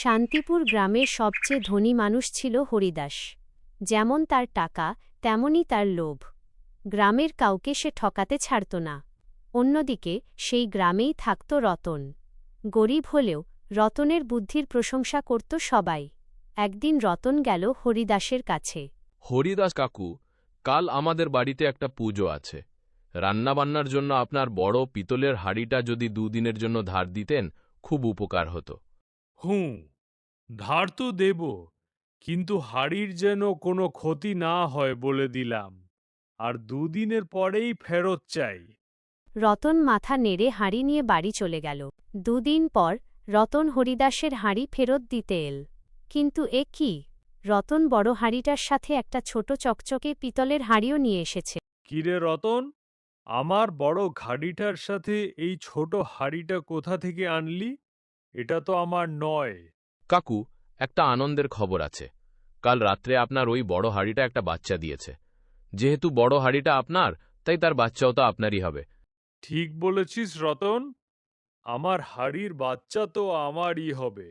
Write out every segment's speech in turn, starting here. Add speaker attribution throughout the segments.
Speaker 1: শান্তিপুর গ্রামের সবচেয়ে ধনী মানুষ ছিল হরিদাস। যেমন তার টাকা, তেমনই তার লোভ। গ্রামের কাউকে সে ঠকাতে ছাড়ত না। অন্যদিকে সেই গ্রামেই থাকত রতন। গরিব হলেও রতনের বুদ্ধির প্রশংসা করত সবাই। একদিন রতন গেল হরিদাসের কাছে।
Speaker 2: হরিদাস কাকু, কাল আমাদের বাড়িতে একটা পুজো আছে। রান্নাবান্নার জন্য আপনার বড় পিতলের হাঁড়িটা যদি দুদিনের জন্য ধার দিতেন, খুব উপকার হতো।
Speaker 3: হুঁ, ধার তো দেব, কিন্তু হাড়ির যেন কোনো ক্ষতি না হয় বলে দিলাম। আর দুদিনের পরেই ফেরত চাই।
Speaker 1: রতন মাথা নেড়ে হাঁড়ি নিয়ে বাড়ি চলে গেল। দুদিন পর রতন হরিদাসের হাঁড়ি ফেরত দিতে এল। কিন্তু এ কি, রতন বড় হাঁড়িটার সাথে একটা ছোট চকচকে পিতলের হাঁড়িও নিয়ে এসেছে।
Speaker 3: কিরে রতন, আমার বড় ঘাড়িটার সাথে এই ছোট হাড়িটা কোথা থেকে আনলি? এটা তো আমার নয়।
Speaker 2: কাকু, একটা আনন্দের খবর আছে। কাল রাত্রে আপনার ওই বড় হাঁড়িটা একটা বাচ্চা দিয়েছে। যেহেতু বড় হাঁড়িটা আপনার, তাই তার বাচ্চাও তো আপনারই হবে।
Speaker 3: ঠিক বলেছিস রতন, আমার হাড়ির বাচ্চা তো আমারই হবে।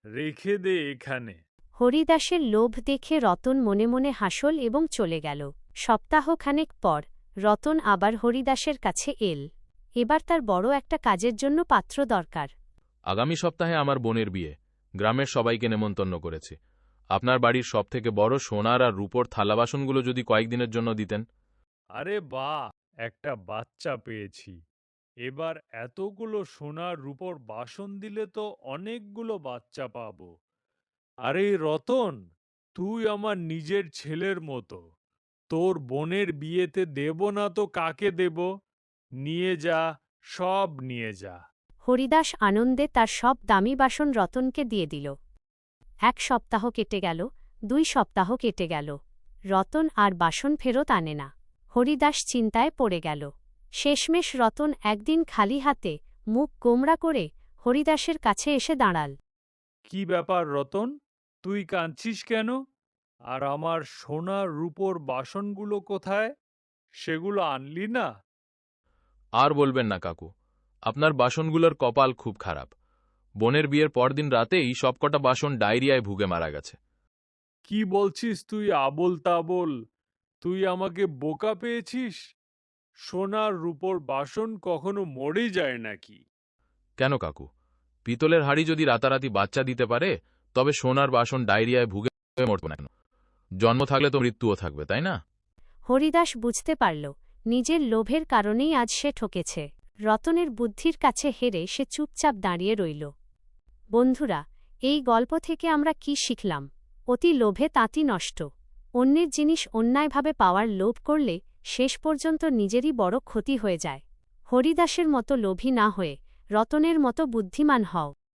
Speaker 3: রেখে দে এখানে।
Speaker 1: হরিদাসের লোভ দেখে রতন মনে মনে হাসল এবং চলে গেল। সপ্তাহখানেক পর রতন আবার হরিদাসের কাছে এল। এবার তার বড় একটা কাজের জন্য পাত্র দরকার।
Speaker 2: আগামী সপ্তাহে আমার বোনের বিয়ে। গ্রামের সবাইকে নেমন্তন্ন করেছি। আপনার বাড়ির সবথেকে বড় সোনার আর রূপোর থালাবাসনগুলো যদি কয়েকদিনের জন্য দিতেন।
Speaker 3: আরে বাহ, একটা বাচ্চা পেয়েছি। এবার এতগুলো সোনার রূপোর বাসন দিলে তো অনেকগুলো বাচ্চা পাবো। আরে রতন, তুই আমার নিজের ছেলের মতো। তোর বোনের বিয়েতে দেব না তো কাকে দেব? নিয়ে যা, সব নিয়ে যা।
Speaker 1: হরিদাস আনন্দে তার সব দামি বাসন রতনকে দিয়ে দিল। 1 সপ্তাহ কেটে গেল, 2 সপ্তাহ কেটে গেল। রতন আর বাসন ফেরত আনে না। হরিদাস চিন্তায় পড়ে গেল। শেষমেশ রতন একদিন খালি হাতে, মুখ গোমড়া করে হরিদাসের কাছে এসে দাঁড়াল।
Speaker 3: কি ব্যাপার রতন, তুই কাঁদছিস কেন? আর আমার সোনার রূপোর বাসনগুলো কোথায়? সেগুলো আনলি না?
Speaker 2: আর বলবেন না কাকু, আপনার বাসনগুলোর কপাল খুব খারাপ। বোনের বিয়ের পরদিন রাতেই সবকটা বাসন ডায়রিয়ায় ভুগে মারা গেছে।
Speaker 3: কি বলছিস তুই আবোল তাবোল? তুই আমাকে বোকা পেয়েছিস? সোনার রূপোর বাসন কখনো মরে যায় নাকি?
Speaker 2: কেন কাকু, পিতলের হাঁড়ি যদি রাতারাতি বাচ্চা দিতে পারে, তবে সোনার বাসন ডায়রিয়ায় ভুগে মরত না কেন? জন্ম থাকলে তো মৃত্যুও থাকবে, তাই না?
Speaker 1: হরিদাস বুঝতে পারল, নিজের লোভের কারণেই আজ সে ঠকেছে। রতনের বুদ্ধির কাছে হেরে সে চুপচাপ দাঁড়িয়ে রইল। বন্ধুরা, এই গল্প থেকে আমরা কি শিখলাম? অতি লোভে তাঁতি নষ্ট। অন্যের জিনিস অন্যায়ভাবে পাওয়ার লোভ করলে শেষ পর্যন্ত নিজেরই বড় ক্ষতি হয়ে যায়। হরিদাসের মতো লোভী না হয়ে রতনের মতো বুদ্ধিমান হও।